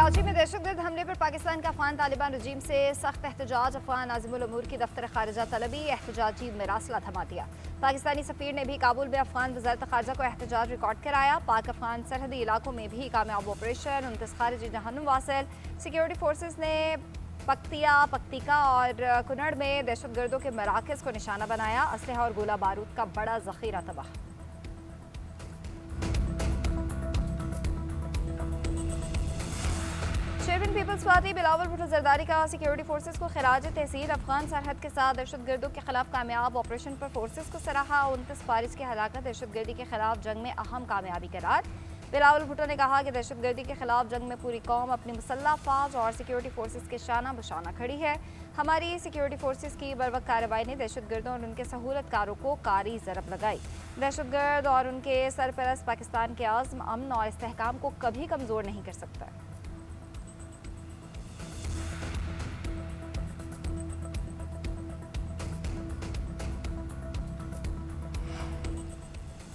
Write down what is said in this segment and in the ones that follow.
कराची में दहशतगर्द हमले पर पाकिस्तान का अफगान तालिबान रजीम से सख्त एहतजाज। अफगान आज़िमुल उमूर की दफ्तर खारिजा तलबी एहतजाजी मरासला थमा दिया। पाकिस्तानी सफीर ने भी काबुल में अफगान वज़ारत खारजा को एहतजाज रिकॉर्ड कराया। पाक अफगान सरहदी इलाकों में भी कामयाब ऑपरेशन 29 खारिजी जहन्नुम वासिल। सिक्योरिटी फोर्सेज ने पक्तिका और कुनड़ में दहशतगर्दों के मराकज़ को निशाना बनाया। असलहा और गोला बारूद का बड़ा जखीरा तबाह। Chairman People's Party Bilawal Bhutto Zardari का सिक्योरिटी फोर्सेज को खराज तहसीन। अफगान सरहद के साथ दहशतगर्दों के खिलाफ कामयाब ऑपरेशन पर फोर्सेज को सराहा। 29 फारिज की हलाकत दहशतगर्दी के खिलाफ जंग में अहम कामयाबी करार। बिलावल भुट्टो ने कहा कि दहशतगर्दी के खिलाफ जंग में पूरी कौम अपनी मुसल्लह फौज और सिक्योरिटी फोर्सेज के शाना बशाना खड़ी है। हमारी सिक्योरिटी फोर्सेज की बर्वक्त कार्रवाई ने दहशतगर्दों और उनके सहूलतकारों को कारी ज़रब लगाई। दहशतगर्द और उनके सरपरस्त पाकिस्तान के आज़म, अमन और इस्तेहकाम को कभी कमज़ोर नहीं कर सकता।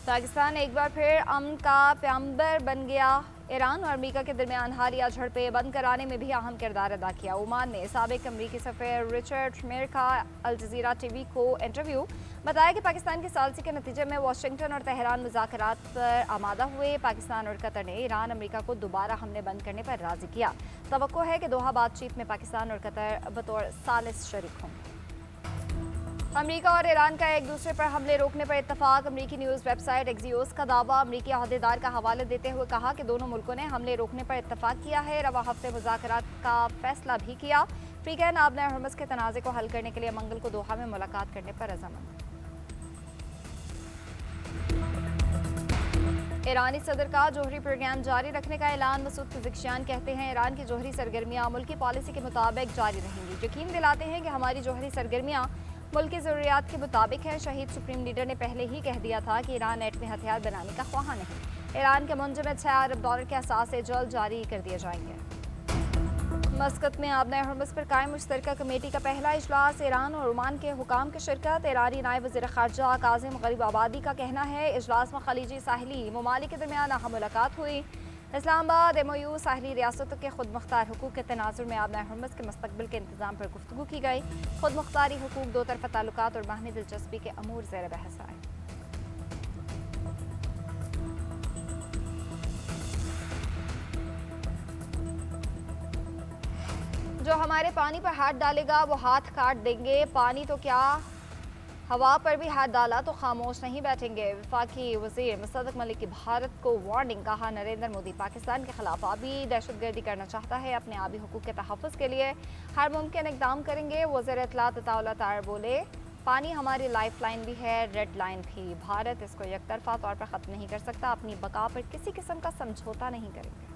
पाकिस्तान एक बार फिर अमन का प्याम्बर बन गया। ईरान और अमेरिका के दरमियान हालिया झड़पें बंद कराने में भी अहम किरदार अदा किया। ओमान ने साबिक अमरीकी सफ़ीर रिचर्ड श्मेर का अल जज़ीरा टीवी को इंटरव्यू बताया कि पाकिस्तान की सालसी के नतीजे में वाशिंगटन और तेहरान मुज़ाकरात पर आमादा हुए। पाकिस्तान और कतर ने ईरान अमेरिका को दोबारा हमले बंद करने पर राज़ी किया। तवक्को है कि दोहा बातचीत में पाकिस्तान और कतर बतौर सालिस शरीक होंगे। अमेरिका और ईरान का एक दूसरे पर हमले रोकने पर इत्तफाक। अमेरिकी न्यूज़ वेबसाइट एक्सियोस का दावा अमेरिकी अहदेदार का हवाला देते हुए कहा कि दोनों मुल्कों ने हमले रोकने पर इत्तफाक किया है। रवा हफ्ते मुज़ाकरात का फैसला भी किया। फ्रीकैन आबना हरमस के तनाज़े को हल करने के लिए मंगल को दोहा में मुलाकात करने पर रज़ामंद। ईरानी सदर का जोहरी प्रोग्राम जारी रखने का ऐलान। मसूद पिज़ेक्शियान कहते हैं ईरान की जोहरी सरगर्मियाँ मुल्की पॉलिसी के मुताबिक जारी रहेंगी। यकीन दिलाते हैं कि हमारी जोहरी सरगर्मियाँ मुल्क की ज़रूरियात के मुताबिक है। शहीद सुप्रीम लीडर ने पहले ही कह दिया था कि ईरान एटमी हथियार बनाने का ख्वाह नहीं। ईरान के मुंजमद $6 अरब के असासे जल्द जारी कर दिए जाएंगे। मस्कत में आबना हरमस पर कायम मुश्तरका कमेटी का पहला इजलास। ईरान और ओमान के हुकाम की शिरकत। ईरानी नायब वज़ीर ख़ारजा काज़िम गरीब आबादी का कहना है इजलास में खलीजी साहिली ममालिक के दरमियान अहम मुलाकात हुई। इस्लामाबाद MOU साहिली रियासतों के खुद मुख्तार हुकूक के तनाजुर में आबना हरमस के मुस्तकबिल के इंतज़ाम पर गुफ्तगू की गई। खुद मुख्तारी हुकूक, दो तरफ़ा ताल्लुकात और बाहमी दिलचस्पी के अमूर ज़ेर बहस आए। जो हमारे पानी पर हाथ डालेगा वो हाथ काट देंगे। पानी तो क्या, हवा पर भी हाथ डाला तो खामोश नहीं बैठेंगे। वफाकी वज़ीर मुसद्दक़ मलिक की भारत को वार्निंग। कहा नरेंद्र मोदी पाकिस्तान के खिलाफ आबी दहशतगर्दी करना चाहता है। अपने आबी हुकूक के तहफ़्फ़ुज़ के लिए हर मुमकिन इक़दाम करेंगे। वज़ीर इत्तलात अताउल्लाह तार बोले पानी हमारी लाइफ लाइन भी है, रेड लाइन भी। भारत इसको एकतरफ़ा तौर पर ख़त्म नहीं कर सकता। अपनी बका पर किसी किस्म का समझौता नहीं करेंगे।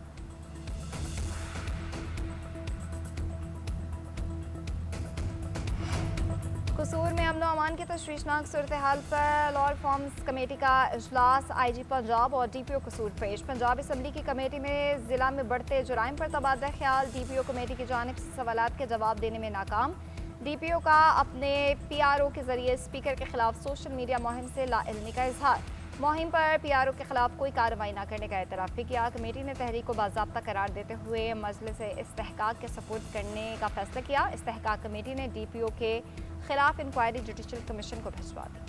कसूर में अमन अमान की तशवीशनाक सूरत हाल पर लॉ रिफॉर्म्स कमेटी का इजलास। IG पंजाब और DPO कसूर पेश। पंजाब असम्बली की कमेटी में ज़िला में बढ़ते जुराइम पर तबादला ख्याल। DPO कमेटी की जानिब से सवालात के जवाब देने में नाकाम। DPO का अपने PRO के जरिए स्पीकर के खिलाफ सोशल मीडिया मुहिम से लाइल्मी का इजहार। मुहिम पर PRO के खिलाफ कोई कार्रवाई न करने का एतराफ़ भी किया। कमेटी ने तहरीक को बाज़ाब्ता करार देते हुए मजलिस इस्तेहकाक के सपुर्द करने का फैसला किया। इस्तेहकाक कमेटी ने DPO के खिलाफ इंक्वायरी जुडिशल कमीशन को भिजवा दी।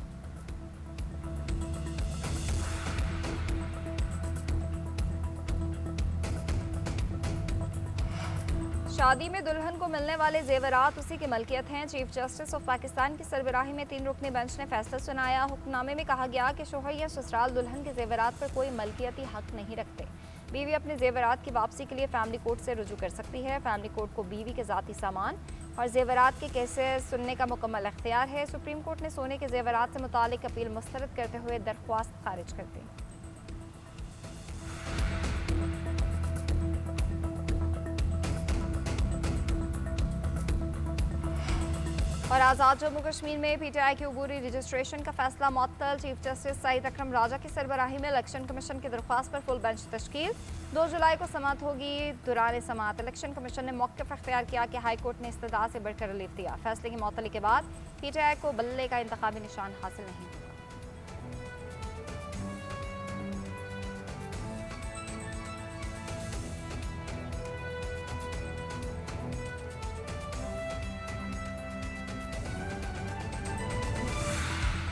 शादी में दुल्हन को मिलने वाले जेवरात उसी की मलकियत हैं। चीफ जस्टिस ऑफ पाकिस्तान की सरबराही में 3 रुकनी बेंच ने फैसला सुनाया। हुक्मनामे में कहा गया कि शोहर या ससुराल दुल्हन के जेवरात पर कोई मलकियती हक नहीं रखते। बीवी अपने जेवरात की वापसी के लिए फैमिली कोर्ट से रुजू कर सकती है। फैमिली कोर्ट को बीवी के ज़ाती सामान और जेवरात के केसेस सुनने का मुकम्मल अख्तियार है। सुप्रीम कोर्ट ने सोने के जेवरात से मुतालिक अपील मुस्तरद करते हुए दरख्वास्त खारिज कर दी। और आज़ाद जम्मू कश्मीर में PTI की अबूरी रजिस्ट्रेशन का फैसला मुअत्तल। चीफ जस्टिस सईद अकरम राजा की सरबराही में इलेक्शन कमीशन की दरख्वास्त पर फुल बेंच तश्कील। 2 जुलाई को समाअत होगी। दौरान समाअत इलेक्शन कमीशन ने मौक़िफ़ अख्तियार किया कि हाई कोर्ट ने इस्तदा से बढ़कर रिलीफ दिया। फैसले की मुअत्तली के बाद PTI को बल्ले का इंतखाबी निशान हासिल नहीं हुआ।